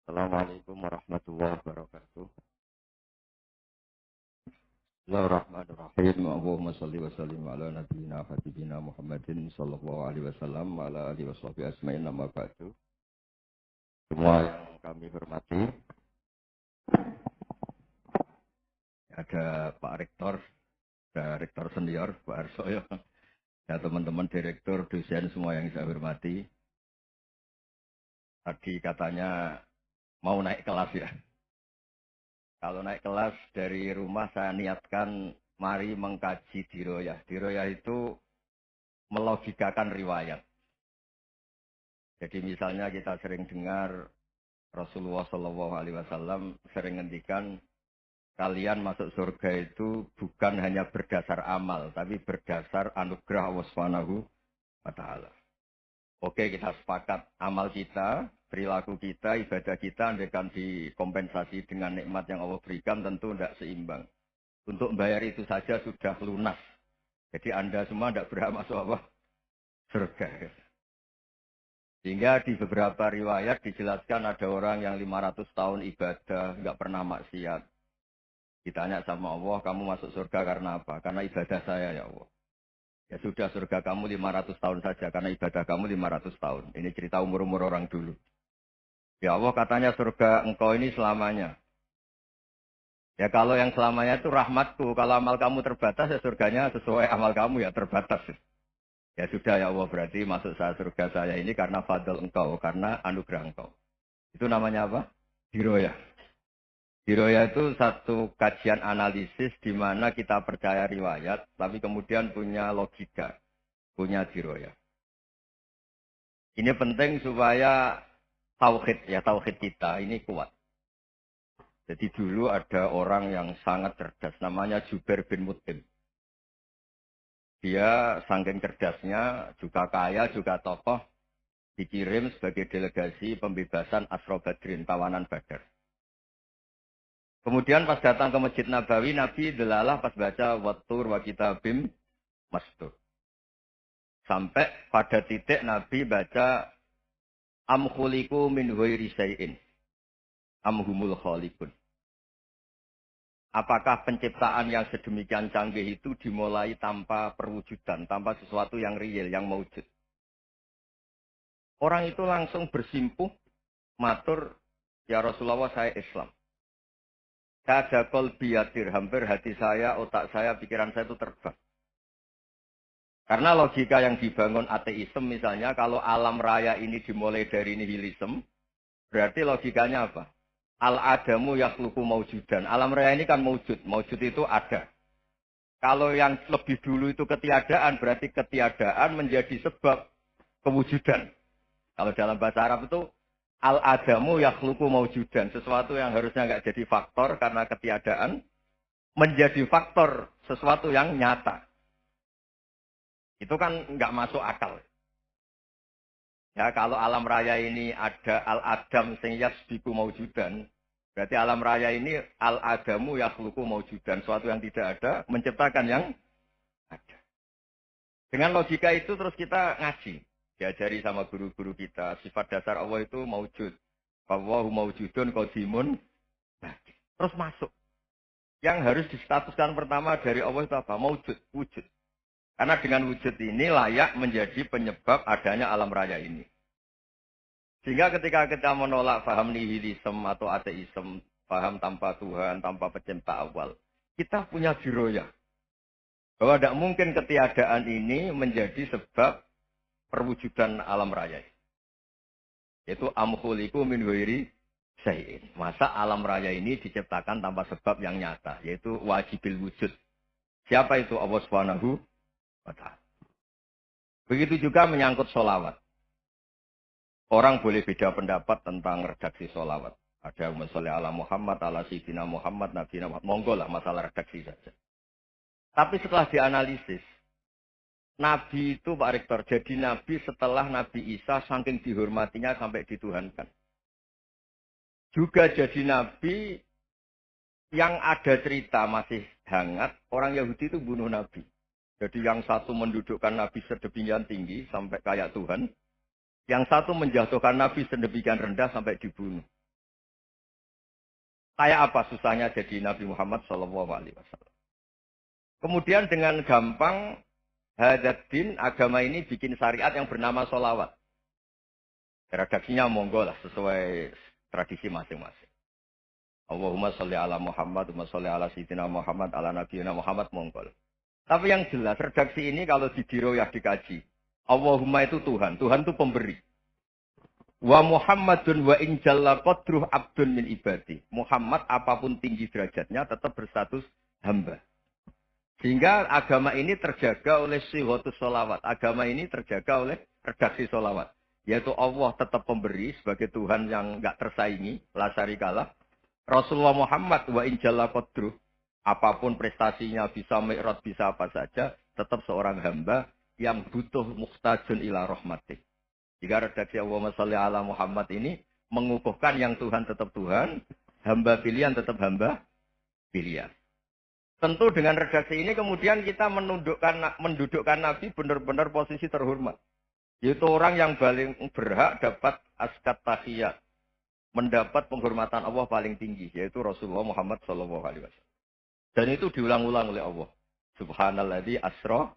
Assalamualaikum warahmatullahi wabarakatuh. Bismillahirrahmanirrahim. Allahumma shalli wa sallim ala nabiyyina habibina Muhammadin sallallahu alaihi wasallam wa ala alihi washabihi ajmain amma ba'du. Semua yang kami hormati, ada Pak Rektor, ada Rektor Senior, Pak Arsoyo, ya teman-teman direktur, dosen semua yang saya hormati. Tadi katanya mau naik kelas ya. Kalau naik kelas dari rumah saya niatkan mari mengkaji diroyah. Diroyah itu melogikakan riwayat. Jadi misalnya kita sering dengar Rasulullah Shallallahu Alaihi Wasallam sering ngendikan kalian masuk surga itu bukan hanya berdasar amal, tapi berdasar anugerah Allah Subhanahu wa Ta'ala. Oke, kita sepakat amal kita, perilaku kita, ibadah kita, andaikan dikompensasi dengan nikmat yang Allah berikan, tentu tidak seimbang. Untuk membayar itu saja sudah lunas. Jadi Anda semua tidak berhak masuk apa? Surga. Sehingga di beberapa riwayat dijelaskan ada orang yang 500 tahun ibadah, nggak pernah maksiat. Ditanya sama Allah, kamu masuk surga karena apa? Karena ibadah saya ya Allah. Ya sudah, surga kamu 500 tahun saja, karena ibadah kamu 500 tahun. Ini cerita umur-umur orang dulu. Ya Allah, katanya surga engkau ini selamanya. Ya kalau yang selamanya itu rahmatku, kalau amal kamu terbatas ya surganya sesuai amal kamu ya terbatas. Ya sudah ya Allah, berarti masuk saya surga saya ini karena fadl engkau, karena anugerah engkau. Itu namanya apa? Diroyah. Diroyah itu satu kajian analisis di mana kita percaya riwayat, tapi kemudian punya logika, punya diroyah. Ini penting supaya tauhid kita ini kuat. Jadi dulu ada orang yang sangat cerdas, namanya Jubair bin Mut'im. Dia saking cerdasnya, juga kaya, juga tokoh, dikirim sebagai delegasi pembebasan Asra Badrin, tawanan Badar. Kemudian pas datang ke Masjid Nabawi, Nabi delalah pas baca Wattur wa kitabim mastur. Sampai pada titik Nabi baca Am khuliqu min ghairi syai'in. Am humul khaliqun. Apakah penciptaan yang sedemikian canggih itu dimulai tanpa perwujudan, tanpa sesuatu yang real, yang maujud. Orang itu langsung bersimpuh, matur, ya Rasulullah saya Islam. Kada qalbi yatir, hampir hati saya, otak saya, pikiran saya itu terbang. Karena logika yang dibangun ateisme misalnya, kalau alam raya ini dimulai dari nihilisme, berarti logikanya apa? Al-adamu yakhluqu maujudan. Alam raya ini kan maujud. Maujud itu ada. Kalau yang lebih dulu itu ketiadaan, berarti ketiadaan menjadi sebab kewujudan. Kalau dalam bahasa Arab itu, al-adamu yakhluqu maujudan. Sesuatu yang harusnya nggak jadi faktor karena ketiadaan, menjadi faktor sesuatu yang nyata. Itu kan nggak masuk akal. Ya, kalau alam raya ini ada al-adam sing yasbiku maujudan, berarti alam raya ini al-adamu yakhluqu maujudan, suatu yang tidak ada menciptakan yang ada. Dengan logika itu terus kita ngaji, diajari sama guru-guru kita, sifat dasar Allah itu maujud. Allahu maujudun qadimun. Nah, terus masuk. Yang harus distatuskan pertama dari Allah itu apa? Maujud, wujud. Karena dengan wujud ini layak menjadi penyebab adanya alam raya ini. Sehingga ketika kita menolak paham nihilisme atau ateisme, paham tanpa Tuhan, tanpa pencipta awal, kita punya diroyah. Bahwa tidak mungkin ketiadaan ini menjadi sebab perwujudan alam raya. Yaitu amkhuliku min ghairi syai'in. Masa alam raya ini diciptakan tanpa sebab yang nyata, yaitu wajibil wujud. Siapa itu? Allah Subhanahu wa Ta'ala. Begitu juga menyangkut sholawat. Orang boleh beda pendapat tentang redaksi sholawat. Ada yang sholli ala Muhammad, ala Sayyidina Muhammad, Nabi Muhammad. Monggo lah masalah redaksi saja. Tapi setelah dianalisis, Nabi itu Pak Rektor, jadi Nabi setelah Nabi Isa saking dihormatinya sampai dituhankan. Juga jadi Nabi yang ada cerita masih hangat, orang Yahudi itu bunuh Nabi. Jadi yang satu mendudukkan Nabi sedemikian tinggi sampai kayak Tuhan. Yang satu menjatuhkan Nabi sedemikian rendah sampai dibunuh. Kayak apa susahnya jadi Nabi Muhammad Shallallahu Alaihi Wasallam. Kemudian dengan gampang Hadaddin agama ini bikin syariat yang bernama solawat. Redaksinya monggo lah sesuai tradisi masing-masing. Allahumma sholli ala Muhammad, Allahumma sholli ala Sayyidina Muhammad, ala Nabiyina Muhammad monggo. Tapi yang jelas redaksi ini kalau didiroyah dikaji. Allahumma itu Tuhan, Tuhan itu pemberi. Wa Muhammadun wa in jalla qadruh abdun min ibadi. Muhammad apapun tinggi derajatnya tetap berstatus hamba. Sehingga agama ini terjaga oleh sihotus sholawat. Agama ini terjaga oleh redaksi sholawat. Yaitu Allah tetap pemberi sebagai Tuhan yang enggak tersaingi. La syarikalah. Rasulullah Muhammad wa in jalla qadruh. Apapun prestasinya bisa mi'raj, bisa apa saja. Tetap seorang hamba yang butuh muhtajun ila rahmatik. Jika redaksi Allahumma sholli ala Muhammad ini mengukuhkan yang Tuhan tetap Tuhan, hamba pilihan tetap hamba pilihan. Tentu dengan redaksi ini kemudian kita mendudukkan Nabi benar-benar posisi terhormat. Yaitu orang yang paling berhak dapat askat tahiyat. Mendapat penghormatan Allah paling tinggi. Yaitu Rasulullah Muhammad SAW. Dan itu diulang-ulang oleh Allah. Subhanalladzi asra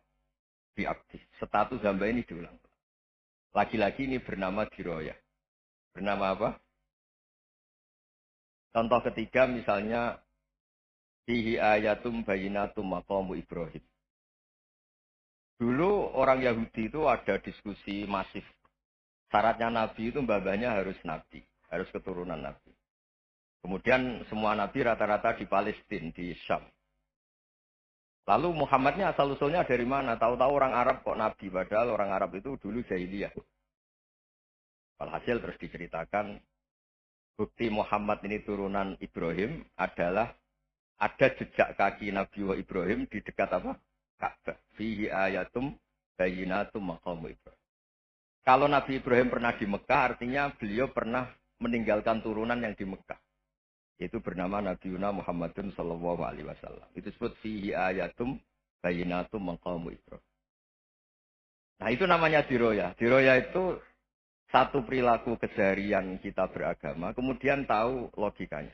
bi'abdi. Status hamba ini diulang. Lagi-lagi ini bernama diroyah. Bernama apa? Contoh ketiga misalnya fihi ayatum bayinatum maqamu Ibrahim. Dulu orang Yahudi itu ada diskusi masif. Syaratnya Nabi itu mbah-mbahnya harus Nabi. Harus keturunan Nabi. Kemudian semua Nabi rata-rata di Palestina, di Syam. Lalu Muhammadnya asal-usulnya dari mana? Tahu-tahu orang Arab kok Nabi. Padahal orang Arab itu dulu jahiliyah. Walhasil terus diceritakan bukti Muhammad ini turunan Ibrahim adalah ada jejak kaki Nabi Ibrahim di dekat apa? Ka'bah. Fihi ayatum bayinatum maqamu Ibrahim. Kalau Nabi Ibrahim pernah di Mekah, artinya beliau pernah meninggalkan turunan yang di Mekah. Itu bernama Nabi Muhammadun Sallallahu Alaihi Wasallam. Itu disebut fihi ayatum bayinatum maqamu Ibrahim. Nah itu namanya diroyah. Diroyah itu satu perilaku keseharian kita beragama, kemudian tahu logikanya.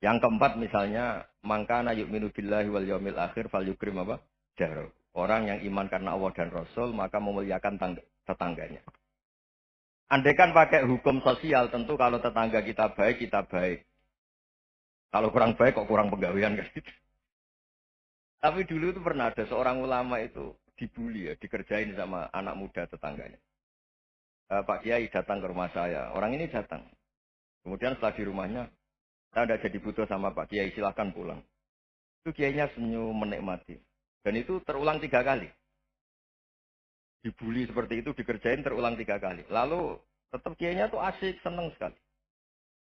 Yang keempat misalnya, mangkana yu'minu billahi wal yaumil akhir fal yukrim apa? Jaro. Orang yang iman karena Allah dan Rasul, maka memuliakan tetangganya. Andai kan pakai hukum sosial, tentu kalau tetangga kita baik, kita baik. Kalau kurang baik, kok kurang penggawean kan gitu. Tapi dulu itu pernah ada seorang ulama itu dibully ya, dikerjain sama anak muda tetangganya. Pak Kiai datang ke rumah saya. Orang ini datang. Kemudian setelah di rumahnya, saya tidak jadi butuh sama Pak Kiai, silahkan pulang. Itu Kiainya senyum menikmati. Dan itu terulang 3 kali. Dibully seperti itu, dikerjain terulang 3 kali. Lalu tetap Kiainya tuh asik, seneng sekali.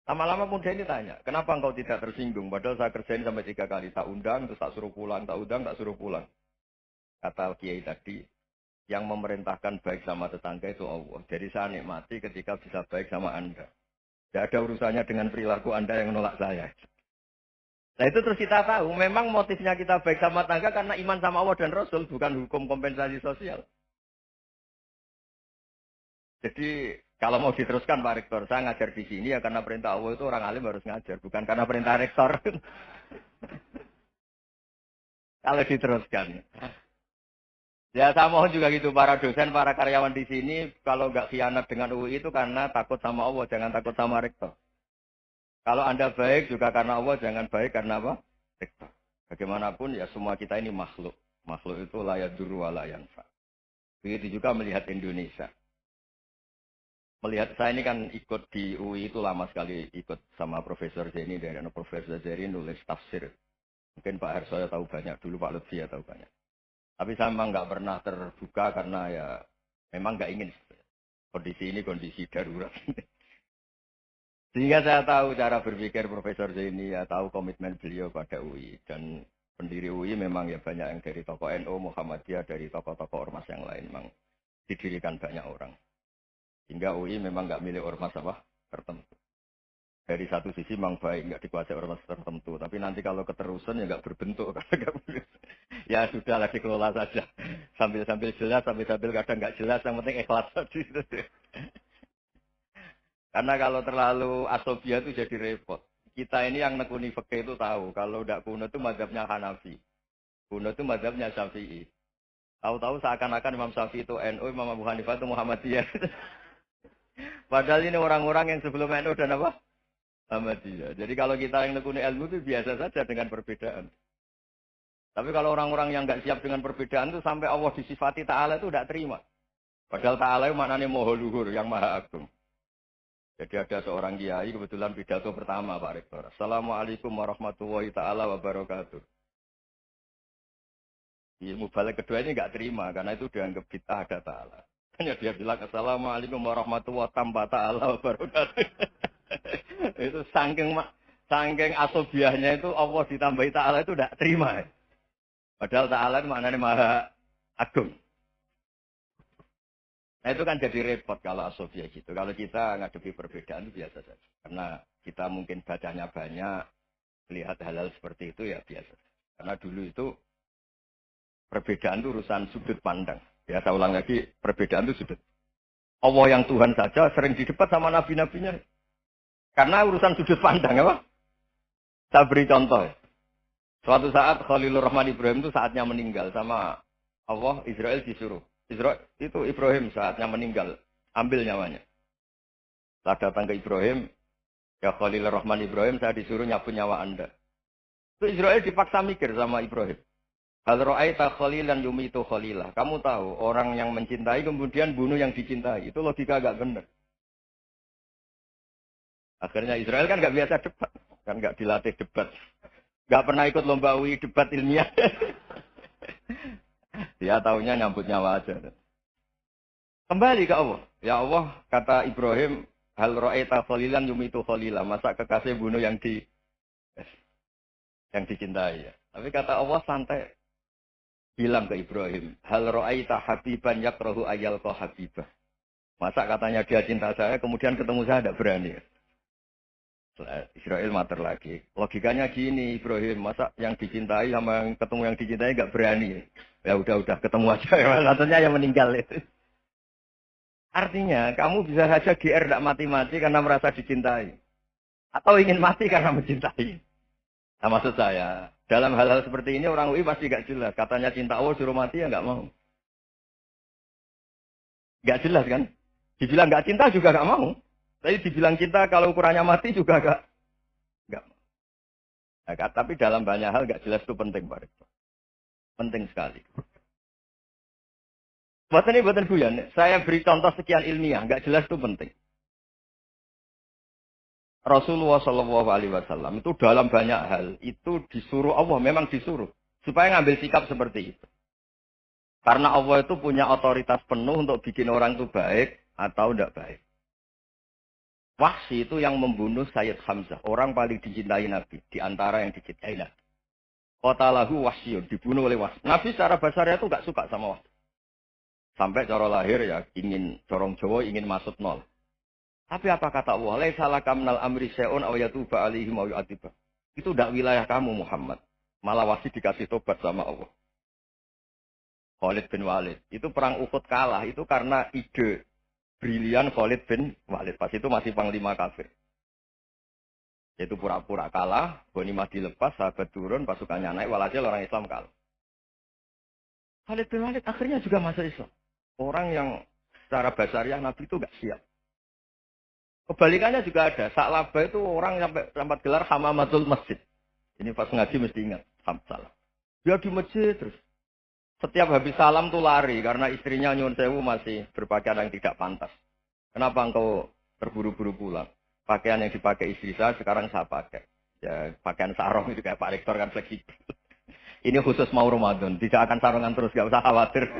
Lama-lama muda ini tanya, kenapa engkau tidak tersinggung? Padahal saya kerjain sampai 3 kali. Tak undang, terus tak suruh pulang. Tak undang, tak suruh pulang. Kata Kiai tadi, yang memerintahkan baik sama tetangga itu Allah. Jadi saya nikmati ketika bisa baik sama Anda. Tidak ada urusannya dengan perilaku Anda yang menolak saya. Nah itu terus kita tahu, memang motifnya kita baik sama tetangga karena iman sama Allah dan Rasul, bukan hukum kompensasi sosial. Jadi kalau mau diteruskan Pak Rektor, saya ngajar di sini ya karena perintah Allah itu orang alim harus ngajar, bukan karena perintah Rektor. Kalau diteruskan. Ya saya mohon juga gitu para dosen, para karyawan di sini kalau nggak khianat dengan UI itu karena takut sama Allah, jangan takut sama rektor. Kalau Anda baik juga karena Allah, jangan baik karena apa? Rektor. Bagaimanapun ya semua kita ini makhluk. Makhluk itu layak duru wa la yanfa. Begitu juga melihat Indonesia. Melihat saya ini kan ikut di UI itu lama sekali ikut sama Profesor Zeni dari Profesor Zeni nulis tafsir. Mungkin Pak Harsoyo tahu banyak, dulu Pak Lutfi ya tahu banyak. Tapi saya memang nggak pernah terbuka karena ya memang nggak ingin kondisi ini kondisi darurat. Sehingga saya tahu cara berpikir Profesor Zaini, ya tahu komitmen beliau pada UI. Dan pendiri UI memang ya banyak yang dari tokoh NU, Muhammadiyah, dari tokoh-tokoh ormas yang lain. Memang didirikan banyak orang. Sehingga UI memang nggak milik ormas apa tertentu. Dari satu sisi memang baik, nggak dikuasai ormas tertentu. Tapi nanti kalau keterusan ya nggak berbentuk. Ya sudah lah dikelola saja. Sambil-sambil jelas, sambil-sambil kadang nggak jelas. Yang penting ikhlas saja. Karena kalau terlalu asobia itu jadi repot. Kita ini yang nekuni fikih itu tahu. Kalau udah kuno itu mazhabnya Hanafi. Kuno itu mazhabnya Syafi'i. Tahu-tahu seakan-akan Imam Syafi'i itu NU, Imam Abu Hanifah itu Muhammadiyah. Padahal ini orang-orang yang sebelum NU dan apa? Muhammadiyah. Jadi kalau kita yang nekuni ilmu itu biasa saja dengan perbedaan. Tapi kalau orang-orang yang nggak siap dengan perbedaan itu sampai Allah disifati Ta'ala itu tidak terima. Padahal Ta'ala itu maknanya Maha Luhur, yang Maha Agung. Jadi ada seorang kiai kebetulan pidato pertama Pak Rektor. Assalamualaikum warahmatullahi ta'ala wabarakatuh. Ilmu balik kedua ini nggak terima karena itu dianggap bid'ah ada Ta'ala. Hanya dia bilang Assalamualaikum warahmatullahi ta'ala wabarakatuh. Itu saking asobiahnya itu Allah ditambahi Ta'ala itu tidak terima. Padahal Ta'ala itu maknanya Maha Agung. Nah itu kan jadi repot kalau asobiah gitu. Kalau kita ngadepi perbedaan itu biasa saja. Karena kita mungkin bacanya banyak, lihat hal-hal seperti itu ya biasa. Karena dulu itu perbedaan itu urusan sudut pandang. Ya saya ulang lagi, perbedaan itu sudut. Allah yang Tuhan saja sering didebat sama nabi-nabinya. Karena urusan sudut pandang apa? Saya beri contoh. Suatu saat Khalilur Rahman Ibrahim itu saatnya meninggal sama Allah, Israel disuruh. Israel itu Ibrahim saatnya meninggal, ambil nyawanya. Setelah datang ke Ibrahim, ya Khalilur Rahman Ibrahim, saya disuruh nyapu nyawa Anda. Itu Israel dipaksa mikir sama Ibrahim. Hal ra'aita khalilan yumitu khalilah. Kamu tahu, orang yang mencintai kemudian bunuh yang dicintai. Itu logika agak benar. Akhirnya Israel kan nggak biasa debat. Kan nggak dilatih debat. Nggak pernah ikut lomba UI debat ilmiah. Dia taunya nyambut nyawa aja. Kembali ke Allah. Ya Allah, kata Ibrahim, hal ra'aita khalilan yumitu khalilah. Masa kekasih bunuh yang dicintai ya. Tapi kata Allah santai. Bilang ke Ibrahim, hal ra'aita habiban yakrahu ayyalqa habibah. Masa katanya dia cinta saya, kemudian ketemu saya tidak berani. Israel mater lagi. Logikanya gini, Ibrahim, masa yang dicintai sama yang ketemu yang dicintai nggak berani. Ya udah ketemu aja. Katanya yang meninggal itu. Artinya, kamu bisa saja GR tidak mati-mati karena merasa dicintai. Atau ingin mati karena mencintai. Nah, maksud saya, dalam hal-hal seperti ini orang UI pasti gak jelas. Katanya cinta Allah suruh mati ya gak mau. Gak jelas kan? Dibilang gak cinta juga gak mau. Tapi dibilang cinta kalau ukurannya mati juga gak mau. Nah, tapi dalam banyak hal gak jelas itu penting, Pak. Penting sekali. Buatan guyon. Saya beri contoh sekian ilmiah. Gak jelas itu penting. Rasulullah Shallallahu Alaihi Wasallam itu dalam banyak hal itu disuruh Allah, memang disuruh supaya ngambil sikap seperti itu. Karena Allah itu punya otoritas penuh untuk bikin orang itu baik atau tidak baik. Wahsy itu yang membunuh Sayyid Hamzah, orang paling dicintai Nabi di antara yang dicintai Nabi. Qatalahu Wahsyun, dibunuh oleh Wahsy. Nabi secara basarnya itu nggak suka sama Wahsy. Sampai cara lahir ya ingin corong Jawa ingin masuk nol. Tapi apa kata Allah? Laisa laka minal amri syai'un aw yatuba alaihim aw yu'adziba. Itu tidak wilayah kamu Muhammad. Malah Wahsy dikasih tobat sama Allah. Khalid bin Walid. Itu perang Uhud kalah. Itu karena ide brilian Khalid bin Walid. Pas itu masih panglima kafir. Itu pura-pura kalah. Ghanimah dilepas, sahabat turun, pasukannya naik. Walhasil orang Islam kalah. Khalid bin Walid akhirnya juga masuk Islam. Orang yang secara basariah Nabi itu nggak siap. Kebalikannya juga ada. Sa'labah itu orang sampai sempat gelar hamamatul masjid. Ini pas ngaji mesti ingat. Salah. Dia di masjid terus. Setiap habis salam tuh lari. Karena istrinya Nyun Sewu masih berpakaian yang tidak pantas. Kenapa engkau terburu-buru pulang? Pakaian yang dipakai istri saya sekarang saya pakai. Ya pakaian sarung itu kayak Pak Rektor kan fleksibel. Ini khusus mau Ramadan. Tidak akan sarungan terus. Gak usah khawatir.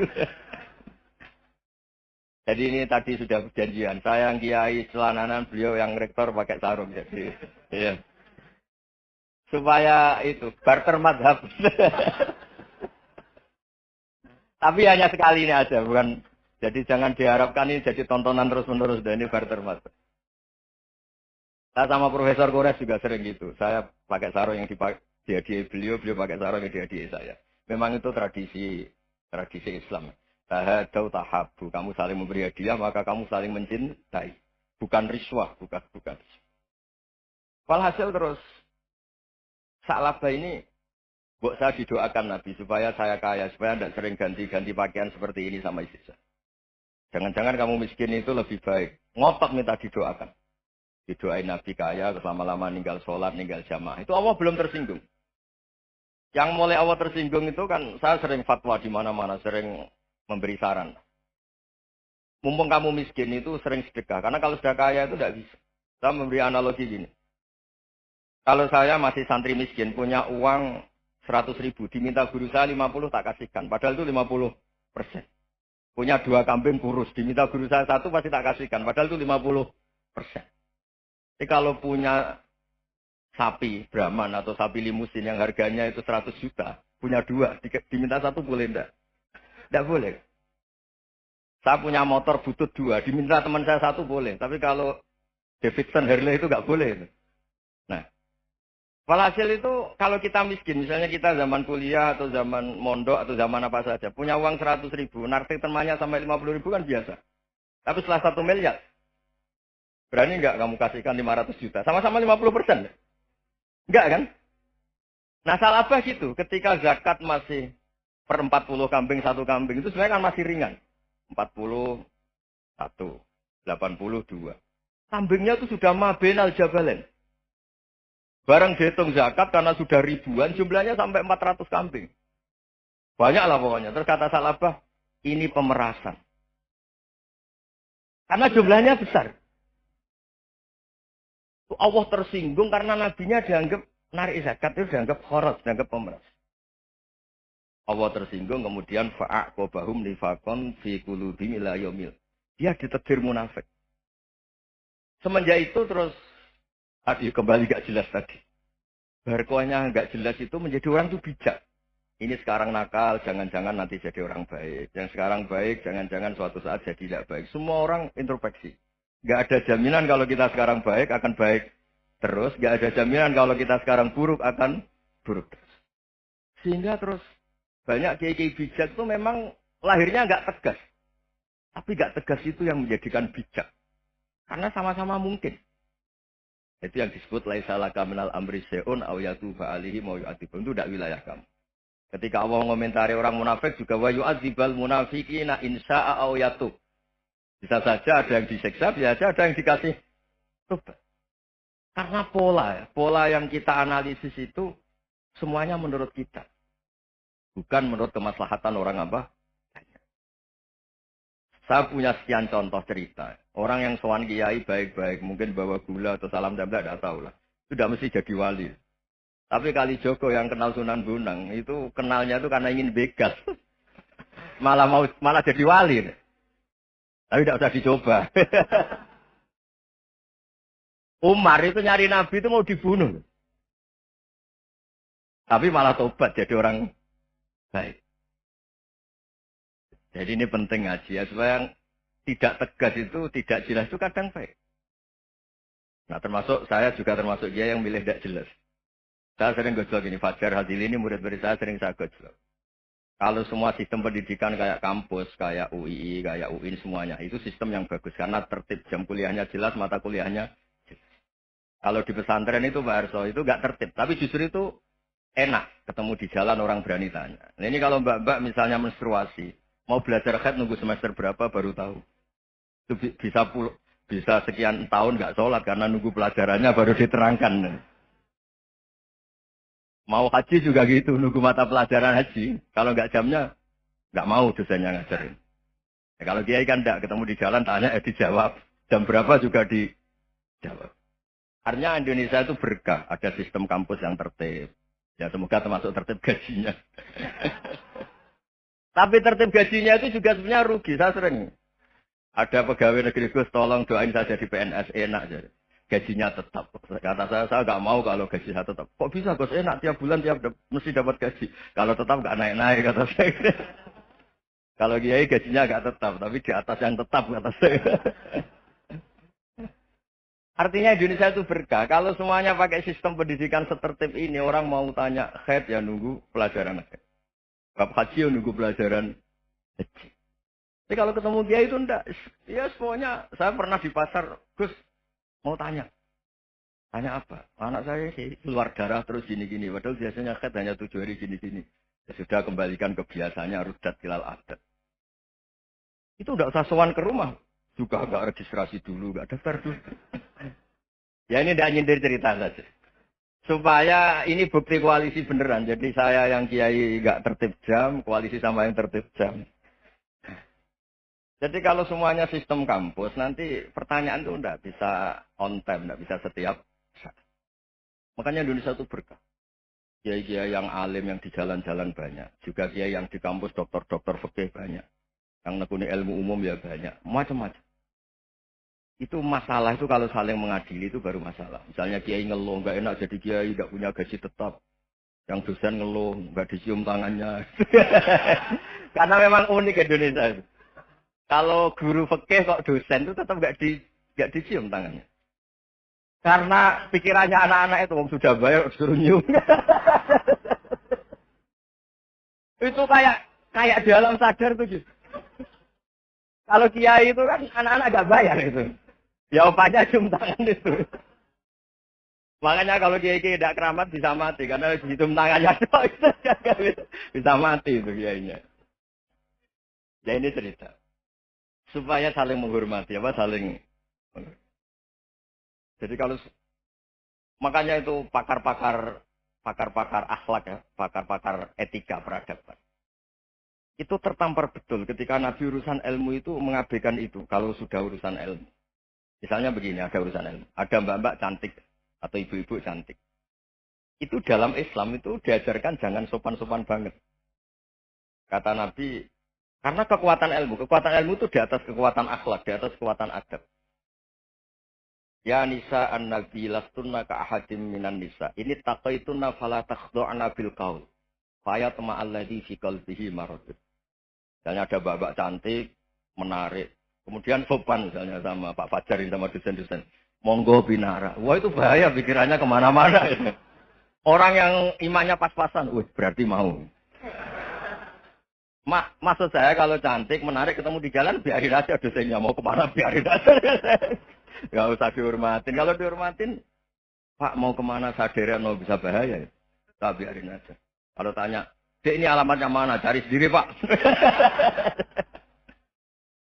Jadi ini tadi sudah perjanjian. Saya yang kiai celananan, beliau yang rektor pakai sarung. Jadi, ya. Supaya itu barter madhab. Tapi hanya sekali ini aja, bukan. Jadi jangan diharapkan ini jadi tontonan terus-menerus. Dan ini barter madhab. Saya sama Profesor Kores juga sering gitu. Saya pakai sarung yang dihadiahi beliau pakai sarung yang dihadiahi saya. Memang itu tradisi Islam. Tahadau tahabu. Kamu saling memberi hadiah, maka kamu saling mencintai. Bukan riswah, bukan. Walhasil terus Sa'labah ini buat saya didoakan Nabi supaya saya kaya, supaya tidak sering ganti-ganti pakaian seperti ini sama istri saya. Jangan-jangan kamu miskin itu lebih baik. Ngotot minta didoakan. Didoain Nabi kaya, selama-lama ninggal sholat, ninggal jamaah. Itu Allah belum tersinggung. Yang mulai Allah tersinggung itu kan saya sering fatwa di mana-mana, sering memberi saran. Mumpung kamu miskin itu sering sedekah. Karena kalau sudah kaya itu tidak bisa. Saya memberi analogi gini. Kalau saya masih santri miskin, punya uang 100.000, diminta guru saya 50 tak kasihkan. Padahal itu 50%. Punya 2 kambing kurus, diminta guru saya 1 pasti tak kasihkan. Padahal itu 50%. Jadi kalau punya sapi Brahman atau sapi limusin yang harganya itu 100 juta, punya 2, diminta 1 boleh enggak? Enggak boleh. Saya punya motor butut 2, diminta teman saya 1 boleh. Tapi kalau Davidson Harley itu enggak boleh. Nah, walhasil itu kalau kita miskin, misalnya kita zaman kuliah atau zaman mondok atau zaman apa saja, punya uang 100.000, naksir temannya sampai 50.000 kan biasa. Tapi setelah 1 miliar, berani nggak kamu kasihkan 500 juta? Sama-sama 50%. Enggak kan? Nah Sa'labah gitu, ketika zakat masih per 40 kambing, 1 kambing, itu sebenarnya kan masih ringan. 41, 82. Kambingnya itu sudah mabenal jabalen. Barang dihitung zakat karena sudah ribuan, jumlahnya sampai 400 kambing. Banyak lah pokoknya. Terus kata Sa'labah, ini pemerasan. Karena jumlahnya besar. Allah tersinggung karena nabinya dianggap narik zakat itu dianggap khoros, dianggap pemeras. Allah tersinggung kemudian fa'aqobahum nifakon fi qulubihim ila yaumil. Dia ditegur munafik. Semenjak itu terus kembali gak jelas tadi. Barkohnya gak jelas itu menjadi orang itu bijak. Ini sekarang nakal, jangan-jangan nanti jadi orang baik. Yang sekarang baik, jangan-jangan suatu saat jadi tidak baik. Semua orang introspeksi. Gak ada jaminan kalau kita sekarang baik akan baik terus. Gak ada jaminan kalau kita sekarang buruk akan buruk terus. Sehingga terus banyak kiai-kiai bijak itu memang lahirnya gak tegas. Tapi gak tegas itu yang menjadikan bijak. Karena sama-sama mungkin. Itu yang disebut laisa laka minal amri syai'un aw yatuba alihi mau yu'adzibun. Itu tidak wilayah kamu. Ketika Allah mengomentari orang munafik juga wa yu'adzibal munafiqina insya'a aw yatub. Bisa saja ada yang disiksa, bisa saja ada yang dikasih tobat. Karena pola yang kita analisis itu semuanya menurut kita. Bukan menurut kemaslahatan orang apa. Saya punya sekian contoh cerita. Orang yang sowan kiai baik-baik, mungkin bawa gula atau salam jambla, tidak tahu lah. Sudah mesti jadi wali. Tapi kali Joko yang kenal Sunan Bonang, itu kenalnya itu karena ingin begas. malah jadi wali. Tapi tidak usah dicoba. Umar itu nyari Nabi itu mau dibunuh. Tapi malah tobat jadi orang baik. Jadi ini penting ngaji ya, supaya yang tidak tegas itu, tidak jelas itu kadang baik. Nah termasuk, saya juga termasuk dia yang milih tidak jelas. Saya sering gojlok ini, Fajar Hadil ini murid-murid saya sering saya gojlok. Kalau semua sistem pendidikan kayak kampus, kayak UII, kayak UIN semuanya, itu sistem yang bagus. Karena tertib jam kuliahnya jelas, mata kuliahnya jelas. Kalau di pesantren itu Pak Arso, itu nggak tertib. Tapi justru itu enak, ketemu di jalan orang berani tanya. Nah ini kalau mbak-mbak misalnya menstruasi, mau belajar haid nunggu semester berapa baru tahu. Itu bisa sekian tahun nggak sholat karena nunggu pelajarannya baru diterangkan. Mau haji juga gitu, nunggu mata pelajaran haji. Kalau nggak jamnya, nggak mau dosennya ngajarin. Ya, kalau kiai kan nggak ketemu di jalan, tanya dijawab. Jam berapa juga dijawab. Artinya Indonesia itu berkah, ada sistem kampus yang tertib. Ya semoga termasuk tertib gajinya. Tapi tertib gajinya itu juga sebenarnya rugi. Saya sering. Ada pegawai negeri Gus, tolong doain saya jadi PNS, enak jadi. Gajinya tetap. Kata saya nggak mau kalau gaji saya tetap. Kok bisa Gus, enak tiap bulan mesti dapat gaji. Kalau tetap nggak naik-naik, kata saya. Kalau kiai gajinya nggak tetap, tapi di atas yang tetap, kata saya. Artinya Indonesia itu berkah. Kalau semuanya pakai sistem pendidikan setertib ini, orang mau tanya haid ya nunggu pelajaran haid. Bab haji ya nunggu pelajaran haji. Tapi kalau ketemu kiai itu enggak. Ya semuanya, saya pernah di pasar, Gus, mau tanya. Tanya apa? Anak saya sih keluar darah terus gini-gini. Padahal biasanya khat hanya 7 hari gini-gini. Ya sudah kembalikan ke biasanya, rudat hilal adat. Itu enggak usah sowan ke rumah. Juga enggak registrasi dulu, enggak daftar dulu. Ya ini enggak nyindir cerita saja. Supaya ini bukti koalisi beneran. Jadi saya yang kiai enggak tertib jam, koalisi sama yang tertib jam. Jadi kalau semuanya sistem kampus, nanti pertanyaan itu enggak bisa on time, enggak bisa setiap saat. Makanya Indonesia itu berkah. Kiai-kiai yang alim yang di jalan-jalan banyak. Juga kiai yang di kampus dokter-dokter fikih banyak. Yang nekuni ilmu umum ya banyak. Macam-macam. Itu masalah itu kalau saling mengadili itu baru masalah. Misalnya kiai ngeluh, nggak enak jadi kiai, nggak punya gaji tetap. Yang dosen ngeluh, nggak dicium tangannya. Karena memang unik Indonesia itu. Kalau guru fikih kok dosen itu tetap nggak dicium tangannya. Karena pikirannya anak-anak itu sudah bayar suruh nyium. Itu kayak di alam sadar tuh gitu. Kalau kiai itu kan anak-anak gak bayar itu. Ya opanya cium tangan itu. Makanya kalau kiai-kiai tidak keramat bisa mati karena cium tangannya itu bisa mati itu kiainya. Ya ini cerita supaya saling menghormati apa saling. Jadi kalau makanya itu pakar-pakar akhlak ya, pakar-pakar etika peradaban. Itu tertampar betul ketika Nabi urusan ilmu itu mengabaikan itu kalau sudah urusan ilmu. Misalnya begini, ada urusan ilmu. Ada mbak-mbak cantik atau ibu-ibu cantik. Itu dalam Islam itu diajarkan jangan sopan-sopan banget. Kata Nabi, karena kekuatan ilmu itu di atas kekuatan akhlak, di atas kekuatan adab. Ya nisa an-nabi lastunna ka ahadim minan nisa. Ini taqaitunna fala takhdu'na bil qaul. Fayatma alladhi fi qalbihi maradun. Misalnya ada mbak-mbak cantik, menarik. Kemudian sopan misalnya sama Pak Fajar sama dosen-dosen. Monggo binara. Wah itu bahaya pikirannya kemana-mana. Orang yang imannya pas-pasan, wih berarti mau. Maksud saya kalau cantik, menarik ketemu di jalan, biarin aja dosennya. Mau kemana, biarin aja. Gak usah dihormatin. Kalau dihormatin, Pak mau kemana sadarian mau bisa bahaya. Kita biarin aja. Kalau tanya, Dek ini alamatnya mana? Cari sendiri Pak.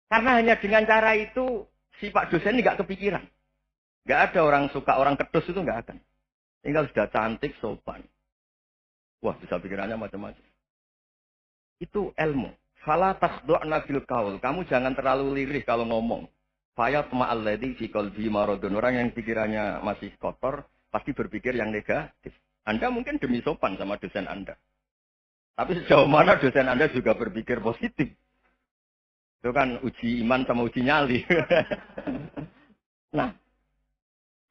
Karena hanya dengan cara itu, si Pak dosen ini gak kepikiran. Gak ada orang suka, orang kedus itu gak akan. Tinggal sudah cantik, sopan. Wah bisa pikirannya macam-macam. Itu ilmu. Fala takhdu'na bil qaul. Kamu jangan terlalu lirih kalau ngomong. Fayat ma'alladzi fi qalbi maradun. Orang yang pikirannya masih kotor pasti berpikir yang negatif. Anda mungkin demi sopan sama dosen Anda. Tapi sejauh mana dosen Anda juga berpikir positif. Itu kan uji iman sama uji nyali. Nah,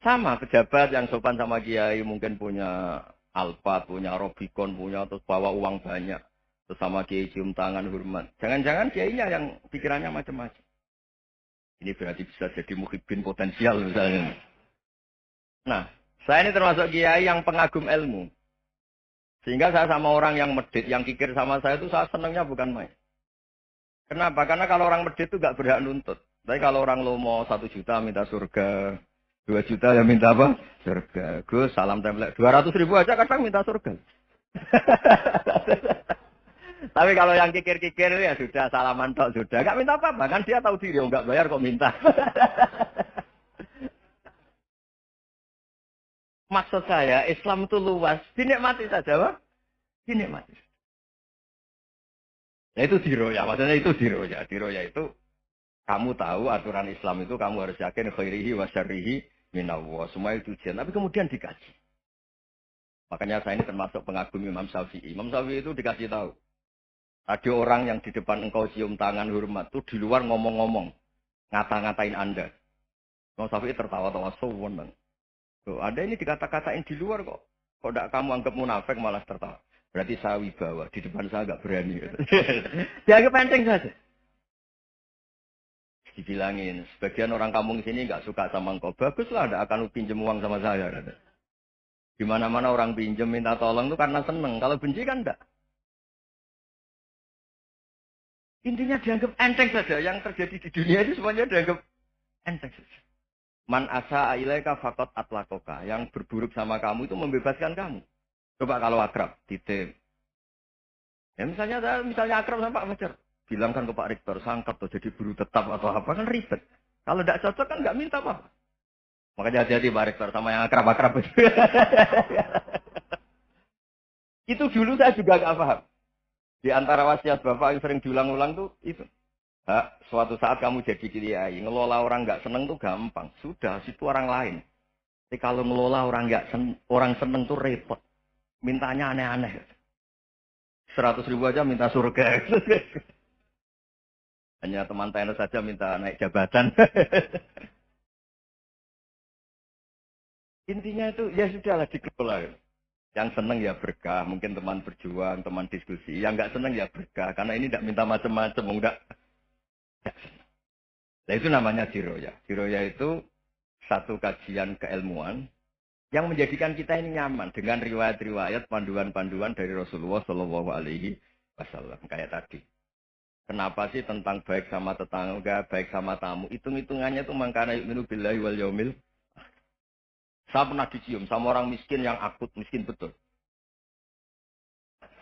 sama pejabat yang sopan sama kiai mungkin punya Alphard, punya Robicon, punya terus bawa uang banyak. Terus sama kiai cium tangan hormat. Jangan-jangan kiainya yang pikirannya macam-macam. Ini berarti bisa jadi muhibbin potensial misalnya. Nah, saya ini termasuk kiai yang pengagum ilmu. Sehingga saya sama orang yang medit, yang kikir sama saya itu saya senangnya bukan main. Kenapa? Karena kalau orang medit itu gak berhak nuntut. Tapi kalau orang lomo 1 juta minta surga, 2 juta ya minta apa? Surga. Gus, salam template. 200.000 aja kadang minta surga. Tapi kalau yang kikir-kikir ya sudah salaman tok sudah. Gak minta apa-apa. Kan dia tahu diri. Enggak bayar kok minta. Maksud saya Islam itu luas. Dinikmati saja Pak. Dinikmati. Nah itu diroya. Maksudnya itu diroya. Diroya itu kamu tahu aturan Islam itu kamu harus yakin khairihi wa syarrihi minallah. Semua itu ujian. Tapi kemudian dikaji. Makanya saya ini termasuk pengagum Imam Syafi'i. Imam Syafi'i itu dikasih tahu. Ada orang yang di depan engkau cium tangan hormat tuh di luar ngomong-ngomong. Ngata-ngatain Anda. Imam Syafi'i tertawa-tawa sewenang. Tuh, Anda ini dikata-katain di luar kok. Kok tidak kamu anggap munafik malah tertawa. Berarti saya wibawa. Di depan saya agak berani. Dianggap penting saja. Dibilangin. Sebagian orang kampung sini nggak suka sama engkau. Baguslah, tidak akan pinjam uang sama saya. Di mana-mana orang pinjam minta tolong itu karena seneng. Kalau benci kan enggak. Intinya dianggap enteng saja. Yang terjadi di dunia itu semuanya dianggap enteng saja. Man asa ilaika faqat atlakoka. Yang berburuk sama kamu itu membebaskan kamu. Coba kalau akrab, titip. Ya misalnya akrab sama Pak Fajar. Bilangkan ke Pak Rektor, sangkap tuh jadi guru tetap atau apa kan ribet. Kalau tidak cocok kan nggak minta apa. Makanya hati-hati Pak Rektor sama yang akrab-akrab itu. Itu dulu saya juga nggak paham. Di antara wasiat Bapak yang sering diulang-ulang tuh itu. Suatu saat kamu jadi kiai, ngelola orang nggak seneng tuh gampang. Sudah, situ orang lain. Tapi kalau ngelola orang seneng tuh repot. Mintanya aneh-aneh. 100.000 aja minta surga. Hanya teman tenis saja minta naik jabatan. Intinya itu ya sudahlah dikelola. Yang seneng ya berkah, mungkin teman berjuang, teman diskusi. Yang nggak seneng ya berkah, karena ini tidak minta macam-macam, enggak. Nah itu namanya jiroya. Jiroya itu satu kajian keilmuan yang menjadikan kita ini nyaman dengan riwayat-riwayat panduan-panduan dari Rasulullah Shallallahu Alaihi Wasallam kayak tadi. Kenapa sih tentang baik sama tetangga, baik sama tamu? Hitung-hitungannya tuh mangkana yu'minu billahi wal yaumil. Saya pernah dicium sama orang miskin yang akut, miskin betul.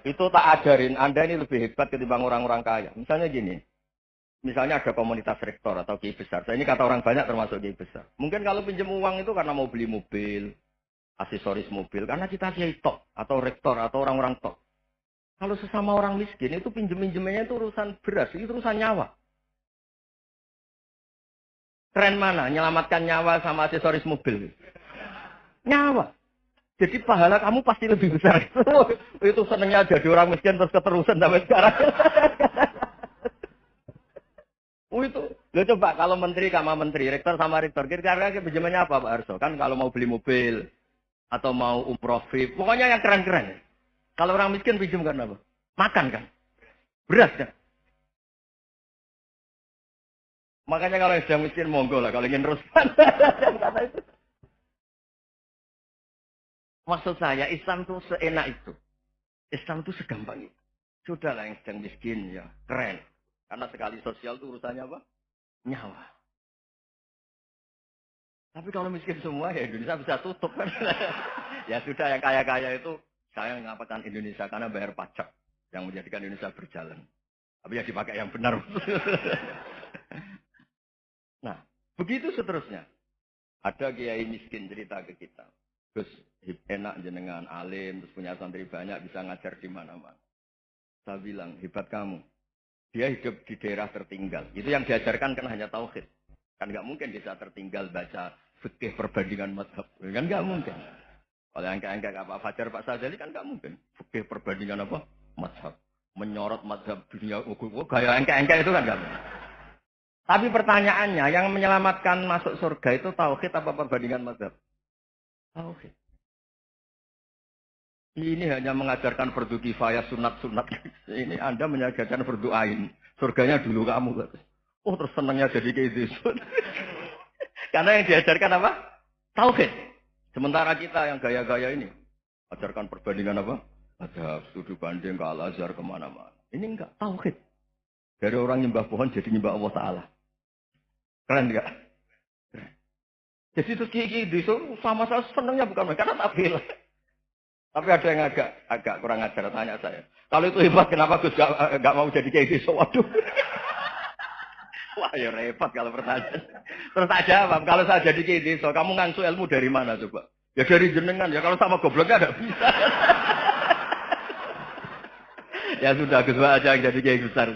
Itu tak ajarin, Anda ini lebih hebat ketimbang orang-orang kaya. Misalnya gini, misalnya ada komunitas rektor atau kiai besar. Saya ini kata orang banyak termasuk kiai besar. Mungkin kalau pinjam uang itu karena mau beli mobil, aksesoris mobil, karena kita kiai tok, atau rektor, atau orang-orang tok. Kalau sesama orang miskin itu pinjem-pinjemannya itu urusan beras, itu urusan nyawa. Tren mana? Menyelamatkan nyawa sama aksesoris mobil. Nyawa. Jadi pahala kamu pasti lebih besar. Itu senengnya jadi orang miskin terus keterusan sampai sekarang. Itu. Lo coba kalau menteri sama menteri, rektor sama rektor, kira-kira pinjamannya apa Pak Arso? Kan kalau mau beli mobil atau mau umroh VIP, pokoknya yang keren-keren. Kalau orang miskin pinjam kan apa? Makan kan? Beras kan? Makanya kalau yang sedang miskin monggo lah kalau ingin ruspan. Maksud saya Islam tuh seenak itu. Islam tuh segampang itu. Sudahlah yang sedang miskin ya keren. Karena sekali sosial tuh urusannya apa? Nyawa. Tapi kalau miskin semua ya Indonesia bisa tutup kan. Ya sudah yang kaya-kaya itu saya mengatakan Indonesia karena bayar pajak yang menjadikan Indonesia berjalan. Tapi ya dipakai yang benar. Nah, begitu seterusnya. Ada kiai miskin cerita ke kita. Terus enak jenengan alim, terus punya santri banyak, bisa ngajar di mana-mana. Saya bilang, hebat kamu. Dia hidup di daerah tertinggal. Itu yang diajarkan kan hanya tauhid. Kan nggak mungkin bisa tertinggal baca fikih perbandingan mazhab. Kan nggak mungkin. Kalau yang kayak Pak Fajar, Pak Sajali kan nggak mungkin. Fikih perbandingan apa? Mazhab. Menyorot mazhab dunia. Gaya engke-engke itu kan nggak mungkin. Tapi pertanyaannya, yang menyelamatkan masuk surga itu tauhid apa perbandingan mazhab? Tauhid. Ini hanya mengajarkan fardu kifayah sunat-sunat. Ini Anda mengajarkan fardu ain. Surganya dulu kamu. Oh terus senangnya jadi kayak gitu. Karena yang diajarkan apa? Tauhid. Sementara kita yang gaya-gaya ini. Ajarkan perbandingan apa? Ada studi banding ke Al-Azhar kemana-mana. Ini enggak. Tauhid. Dari orang nyembah pohon jadi nyembah Allah Ta'ala. Keren enggak? Jadi terus kayak gitu. Sama saya senangnya bukan mereka. Karena tak bilang. Tapi ada yang agak kurang ajar tanya saya. Kalau itu hebat, kenapa Gus gak mau jadi kayak gitu? Waduh. Wah ya repot kalau pertanyaan. Terus tak jawab, kalau saya jadi kayak gitu, kamu ngangsu ilmu dari mana coba? Ya dari jenengan, ya kalau sama gobloknya ada bisa. Ya sudah, Gus aja yang jadi kayak besar.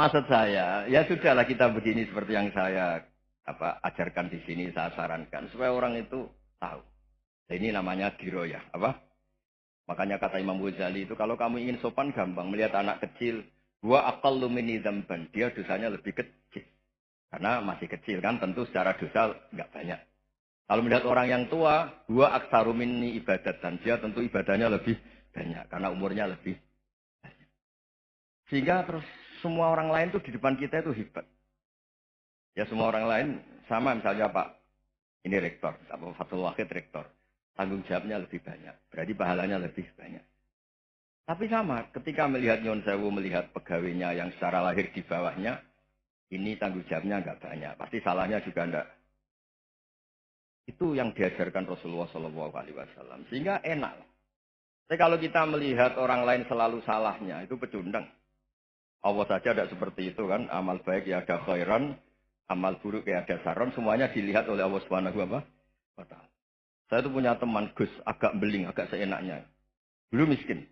Maksud saya, ya sudahlah kita begini seperti yang saya ajarkan di sini, saya sarankan. Supaya orang itu tahu. Ini namanya diroyah. Apa? Makanya kata Imam Ghazali itu kalau kamu ingin sopan gampang melihat anak kecil, gua aqallu minni dzamban, dia dosanya lebih kecil. Karena masih kecil kan tentu secara dosa enggak banyak. Kalau melihat orang yang tua, gua aktsaru minni ibadatan, dia tentu ibadahnya lebih banyak karena umurnya lebih banyak. Sehingga terus semua orang lain tuh di depan kita itu hebat. Ya semua orang lain sama misalnya Pak ini rektor, Fathul Wahid rektor. Tanggung jawabnya lebih banyak. Berarti pahalanya lebih banyak. Tapi sama, ketika melihat Nyon Sewu, melihat pegawainya yang secara lahir di bawahnya, ini tanggung jawabnya nggak banyak. Pasti salahnya juga enggak. Itu yang diajarkan Rasulullah Shallallahu Alaihi Wasallam. Sehingga enak. Tapi kalau kita melihat orang lain selalu salahnya, itu pecundang. Allah saja tidak seperti itu kan. Amal baik ya ada khairan, amal buruk ya ada saron. Semuanya dilihat oleh Allah Subhanahu wa Ta'ala. Saya itu punya teman Gus, agak beling, agak seenaknya. Dulu miskin.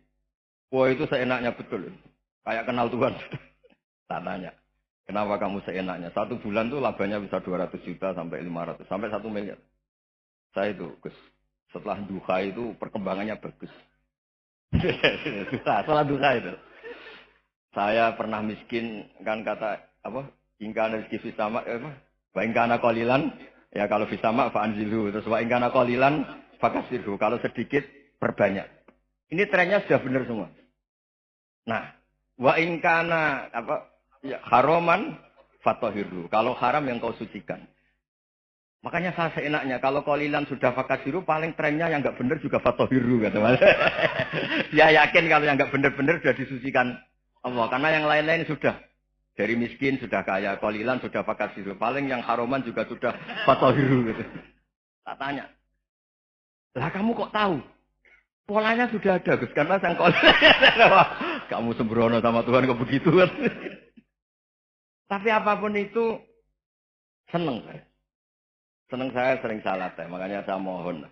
Wah itu seenaknya betul. Kayak kenal Tuhan. Tak tanya. Kenapa kamu seenaknya? Satu bulan tuh labanya bisa 200 juta sampai 500. Sampai 1 miliar. Saya itu Gus. Setelah duha itu perkembangannya bagus. Setelah duha itu. Saya pernah miskin kan kata apa? Ingkana rezeki sama apa? Wa ingkana qalilan ya kalau sama fa'anzilu terus wa ingkana qalilan fakasirhu kalau sedikit perbanyak. Ini trennya sudah benar semua. Nah, wa ingkana apa? Ya haroman fatohiru. Kalau haram yang kau sucikan. Makanya saya seenaknya kalau qalilan sudah fakasiru paling trennya yang enggak benar juga fatohiru kata Mas. Ya yakin kalau yang enggak benar-benar sudah disucikan Allah karena yang lain-lain sudah dari miskin sudah kaya, qalilan sudah fakasiru. Paling yang haroman juga sudah fatohiru gitu. Tak tanya. Lah kamu kok tahu? Polanya sudah ada Gus karena sang qalilan. Kamu sembrono sama Tuhan kok begitu kan. Tapi apapun itu seneng saya. Seneng saya sering salah teh, makanya saya mohon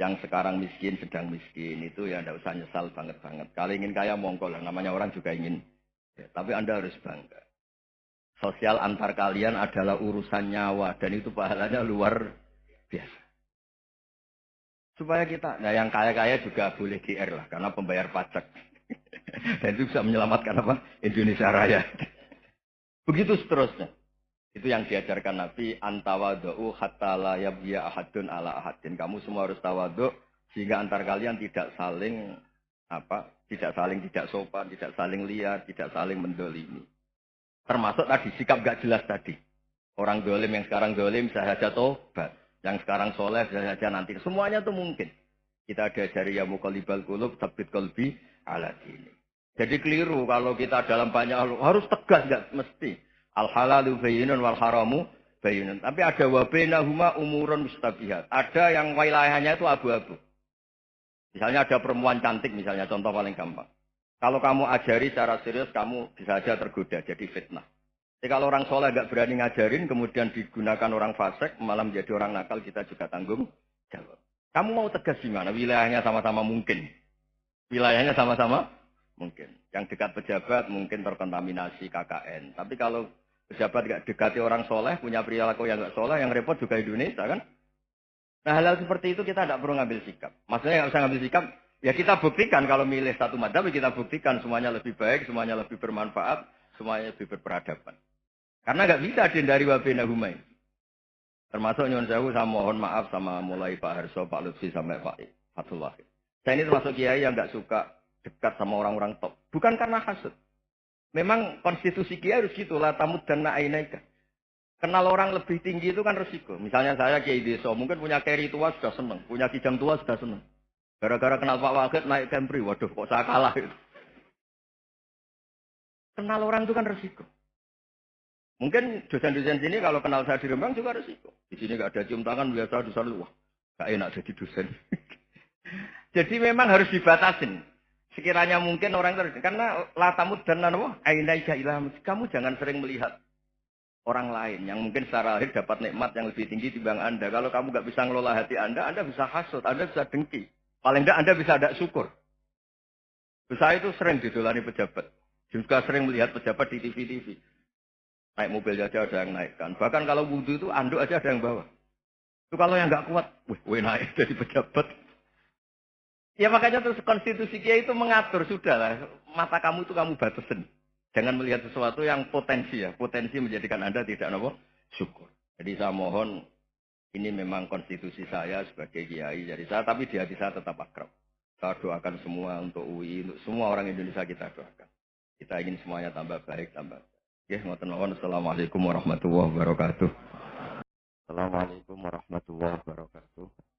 yang sekarang miskin sedang miskin itu ya tidak usah nyesal banget-banget. Kalau ingin kaya monggo lah, namanya orang juga ingin. Ya, tapi Anda harus bangga. Sosial antar kalian adalah urusan nyawa dan itu pahalanya luar biasa. Supaya kita, nah yang kaya-kaya juga boleh GR lah karena pembayar pajak. Dan itu bisa menyelamatkan apa? Indonesia Raya. Begitu seterusnya. Itu yang diajarkan Nabi antawadhu hatta la yabghiya ahadun ala ahadin. Kamu semua harus tawadhu sehingga antar kalian tidak saling apa? Tidak sopan, tidak saling liar, tidak saling mendolimi. Termasuk tadi sikap gak jelas tadi. Orang dolim yang sekarang dolim bisa saja tobat. Yang sekarang soleh bisa saja nanti. Semuanya itu mungkin. Kita diajari ya muqallibal qulub tsabbit qalbi ala dini. Jadi keliru kalau kita dalam banyak hal harus tegas nggak mesti. Al halalu bayyinun wal haramu bayyinun. Tapi ada wa bainahuma umurun mustabihat. Ada yang wilayahnya itu abu-abu. Misalnya ada perempuan cantik misalnya contoh paling gampang. Kalau kamu ajari secara serius kamu bisa saja tergoda jadi fitnah. Jadi kalau orang soleh nggak berani ngajarin kemudian digunakan orang fasik malah menjadi orang nakal kita juga tanggung jawab. Kamu mau tegas gimana? Wilayahnya sama-sama mungkin. Wilayahnya sama-sama mungkin. Yang dekat pejabat mungkin terkontaminasi KKN. Tapi kalau pejabat nggak dekati orang soleh, punya perilaku yang nggak soleh, yang repot juga Indonesia kan? Nah hal-hal seperti itu kita tidak perlu ngambil sikap. Maksudnya nggak usah ngambil sikap, ya kita buktikan kalau milih satu madhab, kita buktikan semuanya lebih baik, semuanya lebih bermanfaat, semuanya lebih berperadaban. Karena nggak bisa dihindari wabena humai. Termasuk Nyon Sewu saya mohon maaf sama mulai Pak Harso, Pak Lutfi sampai Pak Fatullah. Saya ini termasuk kiai yang nggak suka dekat sama orang-orang top. Bukan karena hasud. Memang konstitusi kiai harus gitu lah tamud dan na'inaika. Kenal orang lebih tinggi itu kan resiko. Misalnya saya kiai desa, mungkin punya keri tua sudah seneng, punya kijang tua sudah seneng. Gara-gara kenal Pak Wakil naik tempri, waduh kok saya kalah itu. Kenal orang itu kan resiko. Mungkin dosen-dosen sini kalau kenal saya di Rembang juga resiko. Di sini nggak ada cium tangan biasa dosen lu. Wah, gak enak jadi dosen. Jadi memang harus dibatasin. Sekiranya mungkin orang terus karena latamud dan nano ainaika ilah kamu jangan sering melihat orang lain yang mungkin secara lahir dapat nikmat yang lebih tinggi dibanding Anda. Kalau kamu nggak bisa ngelola hati Anda bisa hasut, Anda bisa dengki. Paling tidak Anda bisa ada syukur. Saya itu sering didolani pejabat. Juga sering melihat pejabat di TV-TV. Naik mobil aja ada yang naikkan. Bahkan kalau wudhu itu anduk aja ada yang bawa. Itu kalau yang nggak kuat, wih naik jadi pejabat. Ya makanya terus konstitusi Kiai itu mengatur sudah lah. Mata kamu itu kamu batasin. Jangan melihat sesuatu yang potensi ya. Potensi menjadikan Anda tidak nopo syukur. Jadi saya mohon ini memang konstitusi saya sebagai Kiai dari saya, tapi di hati saya tetap akrab. Saya doakan semua untuk UI, untuk semua orang Indonesia kita doakan. Kita ingin semuanya tambah baik, tambah. Ya, ngoten mawon. Assalamualaikum warahmatullahi wabarakatuh. Assalamualaikum warahmatullahi wabarakatuh.